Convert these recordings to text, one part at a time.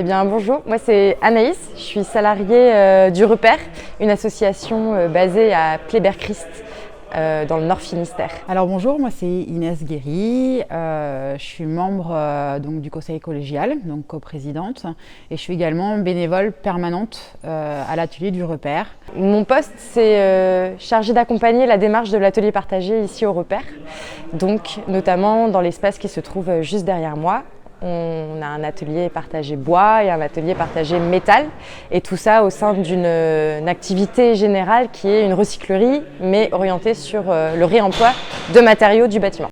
Eh bien bonjour, moi c'est Anaïs, je suis salariée du Repère, une association basée à Pleyber-Christ dans le Nord Finistère. Alors bonjour, moi c'est Inès Guéry, je suis membre donc, du conseil collégial, donc coprésidente, et je suis également bénévole permanente à l'atelier du Repère. Mon poste c'est chargé d'accompagner la démarche de l'atelier partagé ici au Repère, donc notamment dans l'espace qui se trouve juste derrière moi. On a un atelier partagé bois et un atelier partagé métal, et tout ça au sein d'une activité générale qui est une recyclerie, mais orientée sur le réemploi de matériaux du bâtiment.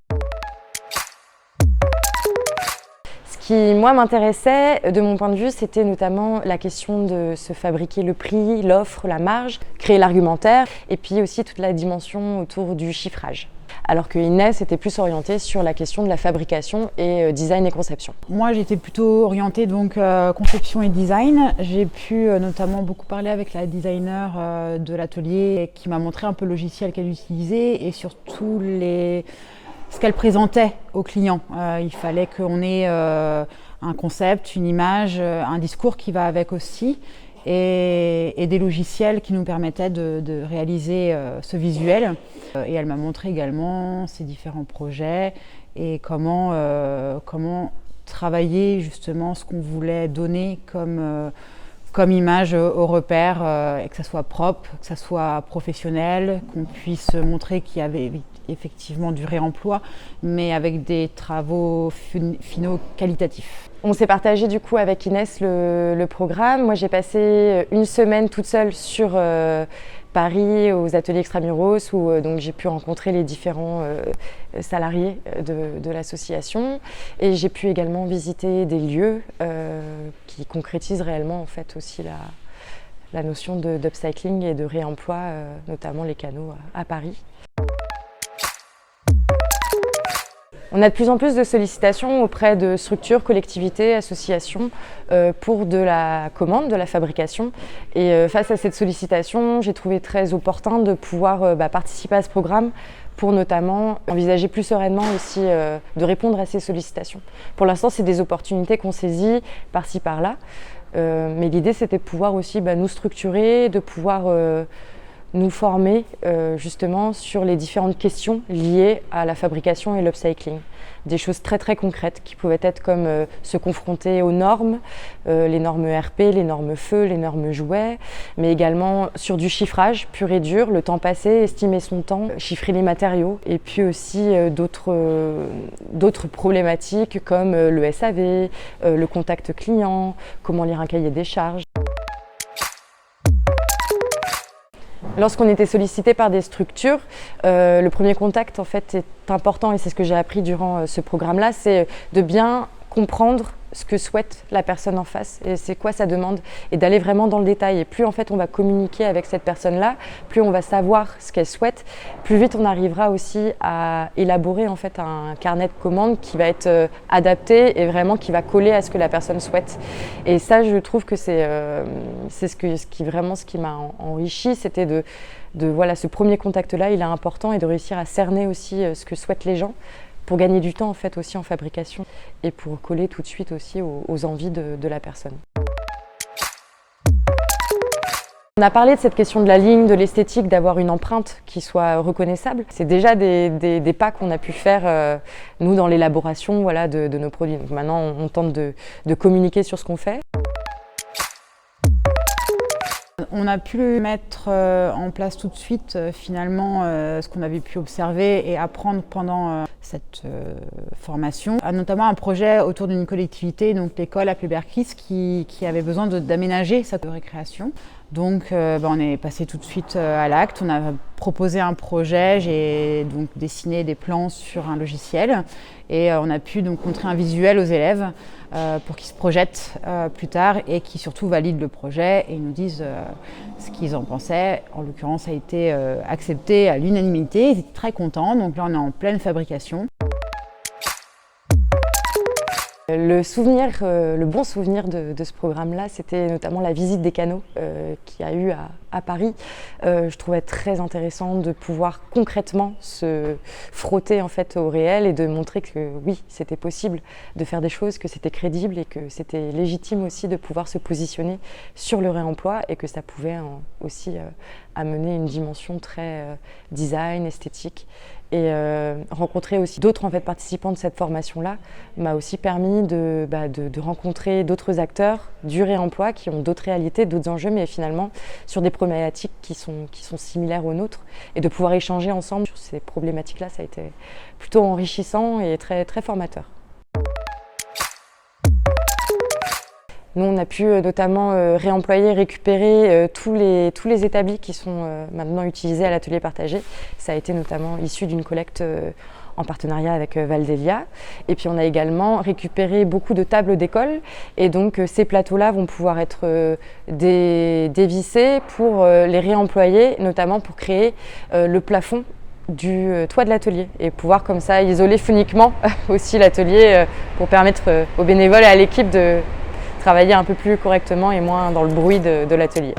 Ce qui, moi, m'intéressait, de mon point de vue, c'était notamment la question de se fabriquer le prix, l'offre, la marge, créer l'argumentaire, et puis aussi toute la dimension autour du chiffrage. Alors que Inès était plus orientée sur la question de la fabrication et design et conception. Moi j'étais plutôt orientée donc conception et design. J'ai pu notamment beaucoup parler avec la designer de l'atelier qui m'a montré un peu le logiciel qu'elle utilisait et surtout ce qu'elle présentait aux clients. Il fallait qu'on ait un concept, une image, un discours qui va avec aussi. Et des logiciels qui nous permettaient de réaliser ce visuel. Et elle m'a montré également ses différents projets et comment travailler justement ce qu'on voulait donner comme image au Repère, et que ça soit propre, que ça soit professionnel, qu'on puisse montrer qu'il y avait effectivement du réemploi, mais avec des travaux finaux qualitatifs. On s'est partagé du coup avec Inès le programme. Moi j'ai passé une semaine toute seule sur Paris aux ateliers Extramuros où donc j'ai pu rencontrer les différents salariés de l'association, et j'ai pu également visiter des lieux qui concrétisent réellement en fait aussi la notion d'upcycling et de réemploi, notamment les canaux à Paris. On a de plus en plus de sollicitations auprès de structures, collectivités, associations pour de la commande, de la fabrication. Et face à cette sollicitation, j'ai trouvé très opportun de pouvoir participer à ce programme pour notamment envisager plus sereinement aussi de répondre à ces sollicitations. Pour l'instant, c'est des opportunités qu'on saisit par-ci par-là, mais l'idée c'était de pouvoir aussi nous structurer, de pouvoir nous former justement sur les différentes questions liées à la fabrication et l'upcycling. Des choses très très concrètes qui pouvaient être comme se confronter aux normes, les normes ERP, les normes feu, les normes jouets, mais également sur du chiffrage pur et dur, le temps passé, estimer son temps, chiffrer les matériaux, et puis aussi d'autres problématiques comme le SAV, le contact client, comment lire un cahier des charges. Lorsqu'on était sollicité par des structures, le premier contact en fait est important, et c'est ce que j'ai appris durant ce programme-là, c'est de bien comprendre ce que souhaite la personne en face et c'est quoi sa demande, et d'aller vraiment dans le détail. Et plus en fait on va communiquer avec cette personne-là, plus on va savoir ce qu'elle souhaite, plus vite on arrivera aussi à élaborer en fait un carnet de commandes qui va être adapté et vraiment qui va coller à ce que la personne souhaite. Et ça, je trouve que c'est ce qui m'a enrichi, c'était de voilà, ce premier contact-là, il est important, et de réussir à cerner aussi ce que souhaitent les gens, pour gagner du temps en fait aussi en fabrication et pour coller tout de suite aussi aux envies de la personne. On a parlé de cette question de la ligne, de l'esthétique, d'avoir une empreinte qui soit reconnaissable. C'est déjà des pas qu'on a pu faire nous dans l'élaboration voilà, de nos produits. Donc maintenant on tente de communiquer sur ce qu'on fait. On a pu mettre en place tout de suite finalement ce qu'on avait pu observer et apprendre pendant cette formation, notamment un projet autour d'une collectivité, donc l'école à Pleyber-Christ, qui avait besoin d'aménager sa récréation. Donc on est passé tout de suite à l'acte, on a proposé un projet, j'ai donc dessiné des plans sur un logiciel, et on a pu donc montrer un visuel aux élèves pour qu'ils se projettent plus tard et qui surtout valident le projet et nous disent ce qu'ils en pensaient. En l'occurrence, ça a été accepté à l'unanimité, ils étaient très contents, donc là on est en pleine fabrication. Le bon souvenir de ce programme-là, c'était notamment la visite des canaux qu'il y a eu à Paris. Je trouvais très intéressant de pouvoir concrètement se frotter en fait au réel et de montrer que oui, c'était possible de faire des choses, que c'était crédible et que c'était légitime aussi de pouvoir se positionner sur le réemploi et que ça pouvait aussi amener une dimension très design, esthétique. Et rencontrer aussi d'autres participants de cette formation-là m'a aussi permis de rencontrer d'autres acteurs du réemploi qui ont d'autres réalités, d'autres enjeux, mais finalement sur des problématiques qui sont similaires aux nôtres. Et de pouvoir échanger ensemble sur ces problématiques-là, ça a été plutôt enrichissant et très, très formateur. Nous, on a pu notamment réemployer, récupérer tous les établis qui sont maintenant utilisés à l'atelier partagé. Ça a été notamment issu d'une collecte en partenariat avec Valdelia. Et puis on a également récupéré beaucoup de tables d'école. Et donc ces plateaux-là vont pouvoir être dévissés pour les réemployer, notamment pour créer le plafond du toit de l'atelier et pouvoir comme ça isoler phoniquement aussi l'atelier pour permettre aux bénévoles et à l'équipe de travailler un peu plus correctement et moins dans le bruit de l'atelier.